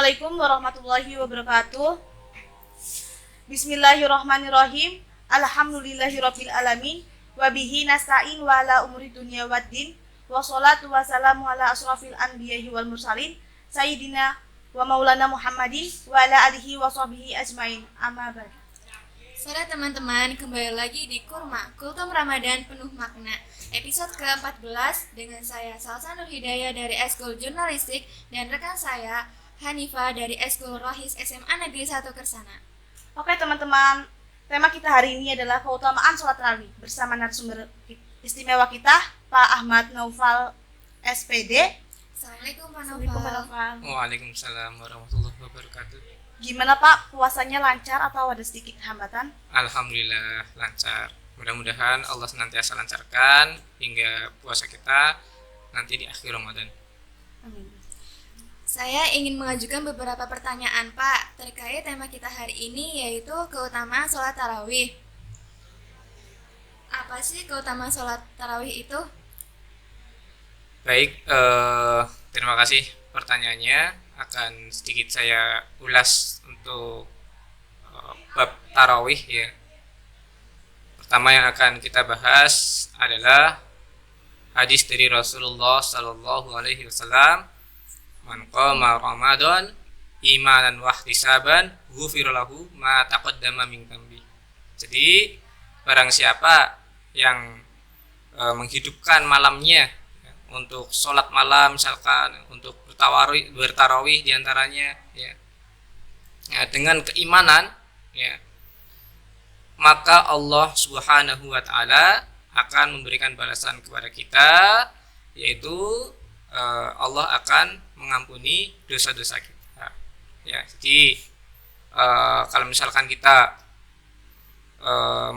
Assalamualaikum warahmatullahi wabarakatuh. Bismillahirrahmanirrahim. Alhamdulillahirabbil alamin. Wa bihi nasta'in wa ala umuri dunya waddin. Wassalatu wassalamu ala asrafil anbiya'i wal mursalin sayyidina wa maulana Muhammadin wa ala alihi wa sahbihi ajmain. Amma ba'd. Sore teman-teman, kembali lagi di Kurma, Kultum Ramadan Penuh Makna, episode ke-14 dengan saya Salsa Nur Hidayah dari Eskul Jurnalistik dan rekan saya Hanifah dari Eskul Rohis SMA Negeri 1 Kersana. Oke teman-teman, tema kita hari ini adalah keutamaan sholat tarawih bersama narasumber istimewa kita, Pak Ahmad Naufal SPD. Assalamualaikum Pak Assalamualaikum Pak Naufal. Naufal. Waalaikumsalam warahmatullahi wabarakatuh. Gimana Pak, puasanya lancar atau ada sedikit hambatan? Alhamdulillah lancar. Mudah-mudahan Allah senantiasa lancarkan hingga puasa kita nanti di akhir Ramadan. Amin. Saya ingin mengajukan beberapa pertanyaan Pak terkait tema kita hari ini, yaitu keutamaan sholat tarawih. Apa sih keutamaan sholat tarawih itu? Baik, terima kasih pertanyaannya. Akan sedikit saya ulas untuk bab tarawih ya. Pertama yang akan kita bahas adalah hadis dari Rasulullah Sallallahu Alaihi Wasallam, man qama Ramadan imanan wa ihtisaban ghufira lahu ma taqaddama min dhanbi. Jadi barang siapa yang menghidupkan malamnya untuk sholat malam, misalkan untuk bertarawih diantaranya ya, dengan keimanan ya, maka Allah Subhanahu wa taala akan memberikan balasan kepada kita, yaitu Allah akan mengampuni dosa-dosa kita ya. Jadi kalau misalkan kita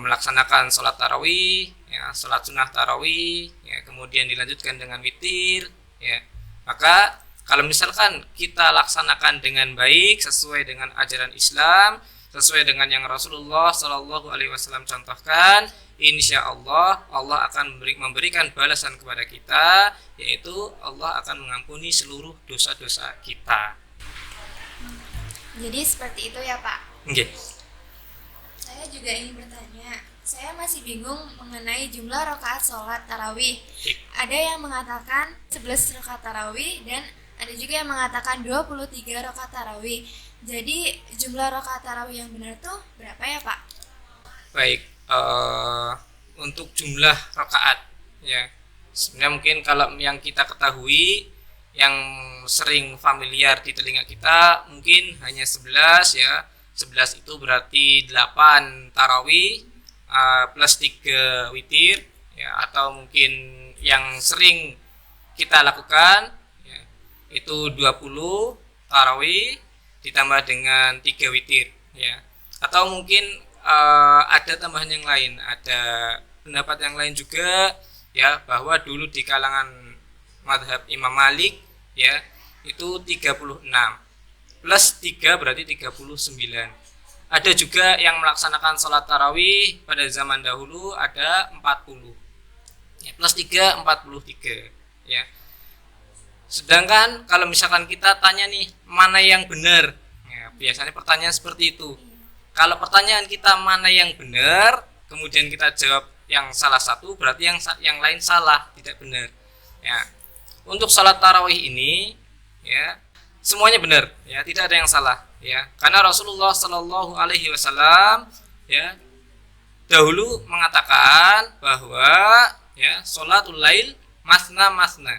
melaksanakan sholat tarawih ya, sholat sunnah tarawih ya, kemudian dilanjutkan dengan witir ya, maka kalau misalkan kita laksanakan dengan baik sesuai dengan ajaran Islam, sesuai dengan yang Rasulullah Shallallahu Alaihi Wasallam contohkan, insya Allah Allah akan memberikan balasan kepada kita, yaitu Allah akan mengampuni seluruh dosa-dosa kita. Jadi seperti itu ya Pak. Okay. Saya juga ingin bertanya, saya masih bingung mengenai jumlah rakaat sholat tarawih. Ada yang mengatakan 11 rakaat tarawih dan ada juga yang mengatakan 23 rakaat tarawih. Jadi jumlah rakaat tarawih yang benar tuh berapa ya Pak? Baik, untuk jumlah rakaat ya, sebenarnya mungkin kalau yang kita ketahui, yang sering familiar di telinga kita mungkin hanya 11 ya. 11 itu berarti 8 tarawih plus 3 witir ya, atau mungkin yang sering kita lakukan ya, itu 20 tarawih ditambah dengan 3 witir ya. Atau mungkin ada tambahan yang lain, ada pendapat yang lain juga ya, bahwa dulu di kalangan mazhab Imam Malik ya, itu 36 plus 3 berarti 39. Ada juga yang melaksanakan sholat tarawih pada zaman dahulu ada 40 ya, plus 3 43 ya. Sedangkan kalau misalkan kita tanya nih, mana yang benar ya, biasanya pertanyaan seperti itu. Kalau pertanyaan kita mana yang benar, kemudian kita jawab yang salah satu, berarti yang lain salah, tidak benar ya. Untuk sholat tarawih ini ya, semuanya benar ya, tidak ada yang salah ya, karena Rasulullah Shallallahu Alaihi Wasallam ya dahulu mengatakan bahwa ya sholatul lail masna masna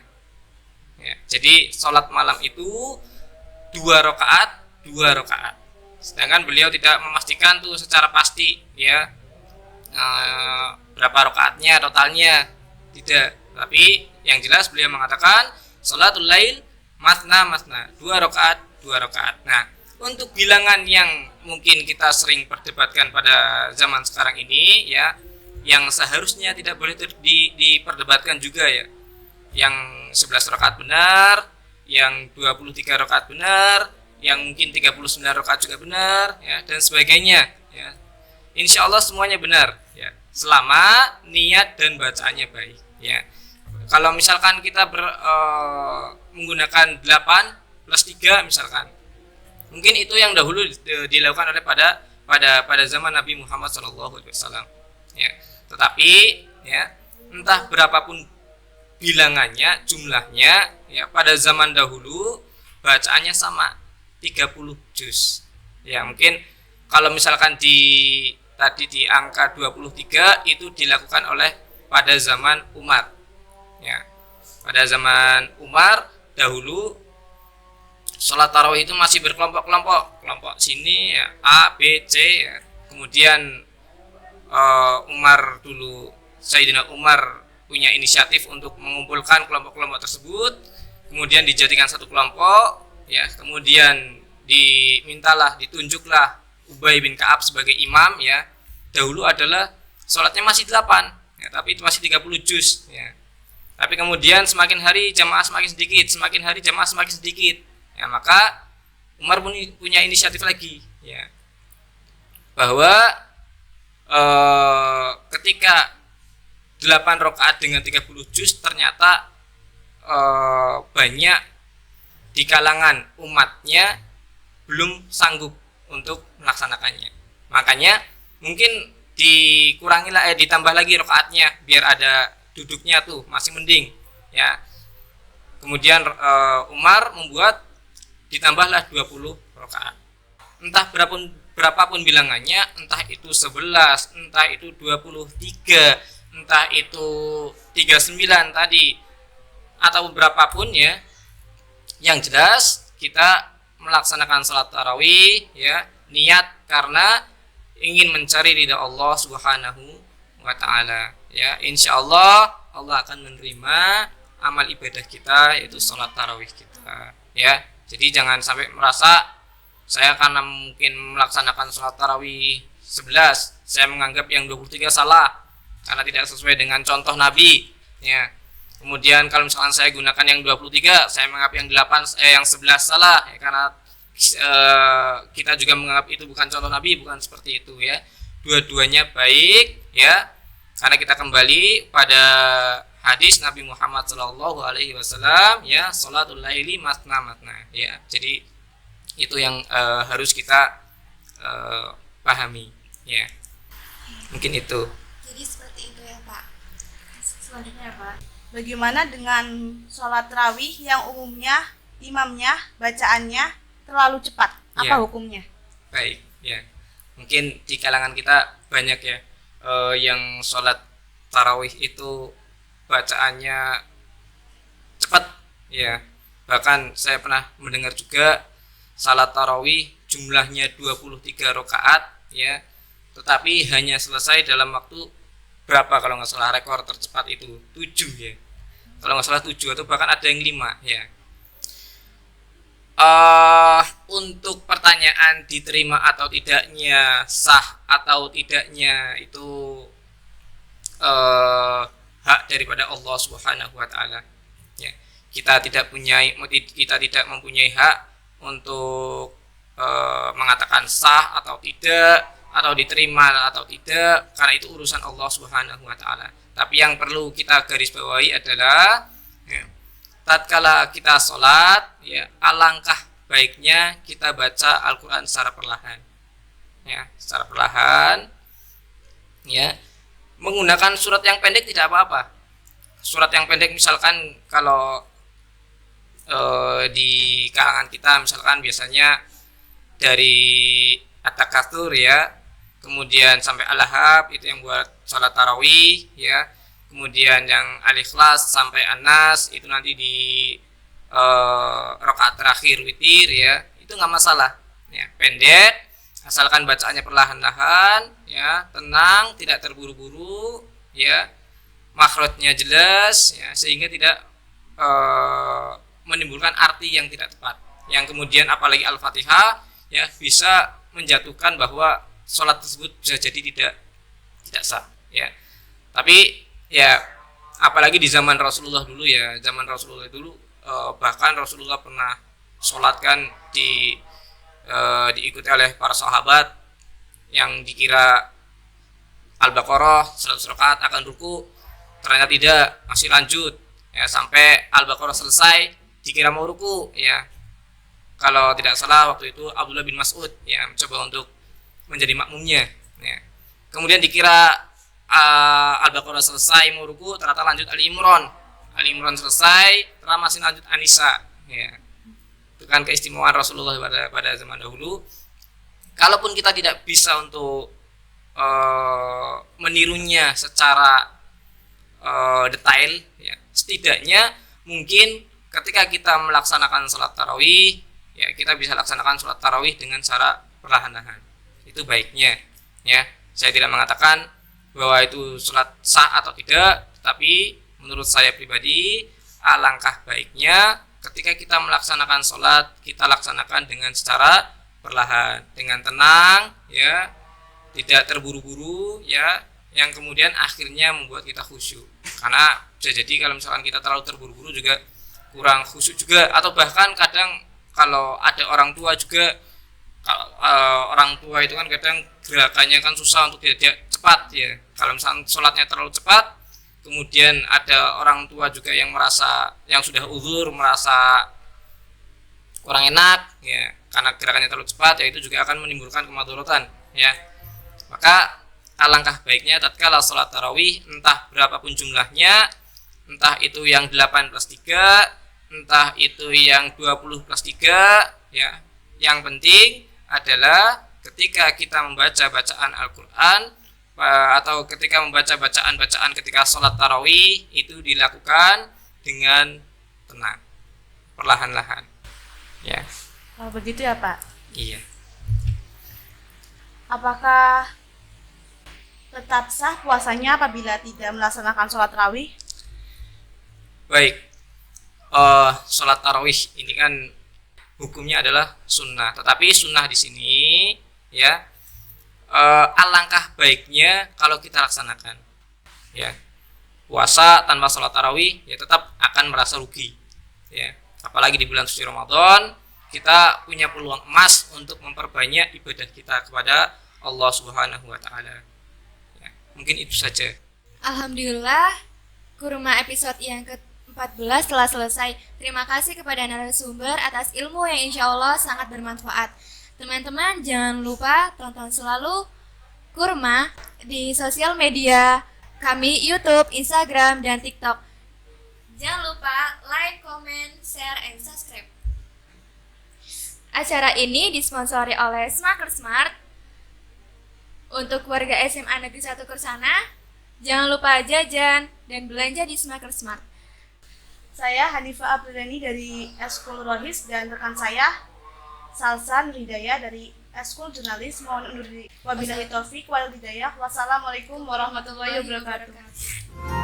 ya, jadi sholat malam itu 2 rakaat. Sedangkan beliau tidak memastikan tuh secara pasti ya, berapa rakaatnya totalnya, tidak. Tapi yang jelas beliau mengatakan sholatul lail masna masna, 2 rakaat. Nah, untuk bilangan yang mungkin kita sering perdebatkan pada zaman sekarang ini ya, yang seharusnya tidak boleh diperdebatkan juga ya, yang 11 rakaat benar, yang 23 rakaat benar, yang mungkin 39 rakaat juga benar ya, dan sebagainya ya. Insya Allah semuanya benar ya, selama niat dan bacaannya baik ya. Kalau misalkan kita menggunakan 8 plus 3 misalkan Mungkin itu yang dahulu dilakukan oleh pada zaman Nabi Muhammad SAW. Ya, tetapi ya entah berapapun bilangannya, jumlahnya, ya pada zaman dahulu bacaannya sama 30 juz. Ya, mungkin kalau misalkan tadi di angka 23 itu dilakukan oleh pada zaman Umar. Ya. Pada zaman Umar dahulu sholat tarawih itu masih berkelompok-kelompok, kelompok sini ya, A, B, C ya. Kemudian Sayyidina Umar punya inisiatif untuk mengumpulkan kelompok-kelompok tersebut, kemudian dijadikan satu kelompok ya, kemudian ditunjuklah Ubay bin Ka'ab sebagai imam ya. Dahulu adalah sholatnya masih 8 ya, tapi itu masih 30 juz ya. Tapi kemudian semakin hari jamaah semakin sedikit ya, maka Umar punya inisiatif lagi ya, bahwa ketika 8 rakaat dengan 30 juz ternyata banyak di kalangan umatnya belum sanggup untuk melaksanakannya. Makanya mungkin ditambah lagi rakaatnya biar ada duduknya tuh masih mending ya. Kemudian Umar membuat ditambahlah 20 rakaat. Entah berapapun bilangannya, entah itu 11, entah itu 23, entah itu 39 tadi, atau berapapun ya, yang jelas kita melaksanakan salat tarawih ya, niat karena ingin mencari ridha Allah Subhanahu wa taala ya. Insyaallah Allah akan menerima amal ibadah kita, yaitu salat tarawih kita ya. Jadi jangan sampai merasa saya karena mungkin melaksanakan salat tarawih 11, saya menganggap yang 23 salah karena tidak sesuai dengan contoh Nabi ya. Kemudian kalau misalkan saya gunakan yang 23, saya menganggap yang 11 salah ya, karena kita juga menganggap itu bukan contoh Nabi, bukan seperti itu ya. Dua-duanya baik ya, karena kita kembali pada hadis Nabi Muhammad SAW ya, sholatul laili matna ya. Jadi itu yang harus kita pahami ya. Mungkin itu. Jadi seperti itu ya Pak. Selanjutnya Pak, Bagaimana dengan sholat tarawih yang umumnya imamnya bacaannya terlalu cepat? Apa Ya. hukumnya? Baik ya. Mungkin di kalangan kita banyak ya yang sholat tarawih itu bacaannya cepat ya. Bahkan saya pernah mendengar juga salat tarawih jumlahnya 23 rakaat ya, tetapi hanya selesai dalam waktu berapa, kalau nggak salah rekor tercepat itu 7 ya, kalau nggak salah 7 atau bahkan ada yang 5 ya. Untuk pertanyaan diterima atau tidaknya, sah atau tidaknya, itu hak daripada Allah Subhanahu wa taala ya. Kita tidak mempunyai hak untuk mengatakan sah atau tidak, atau diterima atau tidak, karena itu urusan Allah Subhanahu wa taala. Tapi yang perlu kita garis bawahi adalah ya, tatkala kita sholat ya, alangkah baiknya kita baca Al-Quran secara perlahan ya, secara perlahan ya. Menggunakan surat yang pendek tidak apa-apa. Surat yang pendek misalkan kalau di kalangan kita misalkan biasanya dari At-Takatsur ya, kemudian sampai Al-Lahab, itu yang buat sholat tarawih ya. Kemudian yang Al-Ikhlas sampai An-Nas, itu nanti di rakaat terakhir witir ya, itu nggak masalah ya, pendek, asalkan bacaannya perlahan-lahan ya, tenang, tidak terburu-buru ya, makhrajnya jelas ya, sehingga tidak menimbulkan arti yang tidak tepat, yang kemudian apalagi Al-Fatihah ya bisa menjatuhkan bahwa sholat tersebut bisa jadi tidak sah ya. Tapi ya apalagi di zaman Rasulullah dulu ya, zaman Rasulullah dulu bahkan Rasulullah pernah sholatkan diikuti oleh para sahabat yang dikira Al-Baqarah 100 rakaat akan ruku, ternyata tidak, masih lanjut ya sampai Al-Baqarah selesai, dikira mau ruku ya. kalau tidak salah waktu itu Abdullah bin Mas'ud ya mencoba untuk menjadi makmumnya ya. Kemudian dikira Al-Baqarah selesai mau ruku, ternyata lanjut Ali Imran selesai, ternyata masih lanjut An-Nisa ya. Itu kan keistimewaan Rasulullah pada zaman dahulu. Kalaupun kita tidak bisa untuk menirunya secara detail ya, setidaknya mungkin ketika kita melaksanakan sholat tarawih ya, kita bisa laksanakan sholat tarawih dengan cara perlahan-lahan. Itu baiknya ya. Saya tidak mengatakan bahwa itu sholat sah atau tidak, tapi menurut saya pribadi alangkah baiknya ketika kita melaksanakan sholat, kita laksanakan dengan secara perlahan, dengan tenang ya, tidak terburu-buru ya, yang kemudian akhirnya membuat kita khusyuk. Karena bisa jadi kalau misalkan kita terlalu terburu-buru juga kurang khusyuk juga, atau bahkan kadang kalau ada orang tua juga, orang tua itu kan kadang gerakannya kan susah untuk dia cepat ya. Kalau misalkan sholatnya terlalu cepat, kemudian ada orang tua juga yang merasa, yang sudah uzur, merasa kurang enak ya karena gerakannya terlalu cepat, ya itu juga akan menimbulkan kemadharatan ya. Maka alangkah baiknya tatkala sholat tarawih, entah berapapun jumlahnya, entah itu yang 8 plus 3, entah itu yang 20 plus 3 ya, yang penting adalah ketika kita membaca bacaan Al-Quran atau ketika membaca bacaan-bacaan ketika sholat tarawih itu dilakukan dengan tenang, perlahan-lahan ya. Kalau begitu ya Pak. Iya. Apakah tetap sah puasanya apabila tidak melaksanakan sholat tarawih? Baik, sholat tarawih ini kan hukumnya adalah sunnah, tetapi sunnah di sini ya alangkah baiknya kalau kita laksanakan ya. Puasa tanpa sholat tarawih ya tetap akan merasa rugi ya. Apalagi di bulan suci Ramadan kita punya peluang emas untuk memperbanyak ibadah kita kepada Allah Subhanahu wa taala. Ya, mungkin itu saja. Alhamdulillah, kurma episode yang ke-14 telah selesai. Terima kasih kepada narasumber atas ilmu yang insya Allah sangat bermanfaat. Teman-teman jangan lupa tonton selalu Kurma di sosial media kami, YouTube, Instagram, dan TikTok. Jangan lupa like, comment, share, and subscribe. Acara ini disponsori oleh Smaker Smart. Untuk warga SMA Negeri 1 Kursana, jangan lupa jajan dan belanja di Smaker Smart. Saya Hanifah Abdulani dari Eskul Rohis dan rekan saya Salsa Nuridaya dari Eskul Jurnalis. Mohon undur diri. Wabillahi taufik wal hidayah. Wassalamualaikum warahmatullahi wabarakatuh.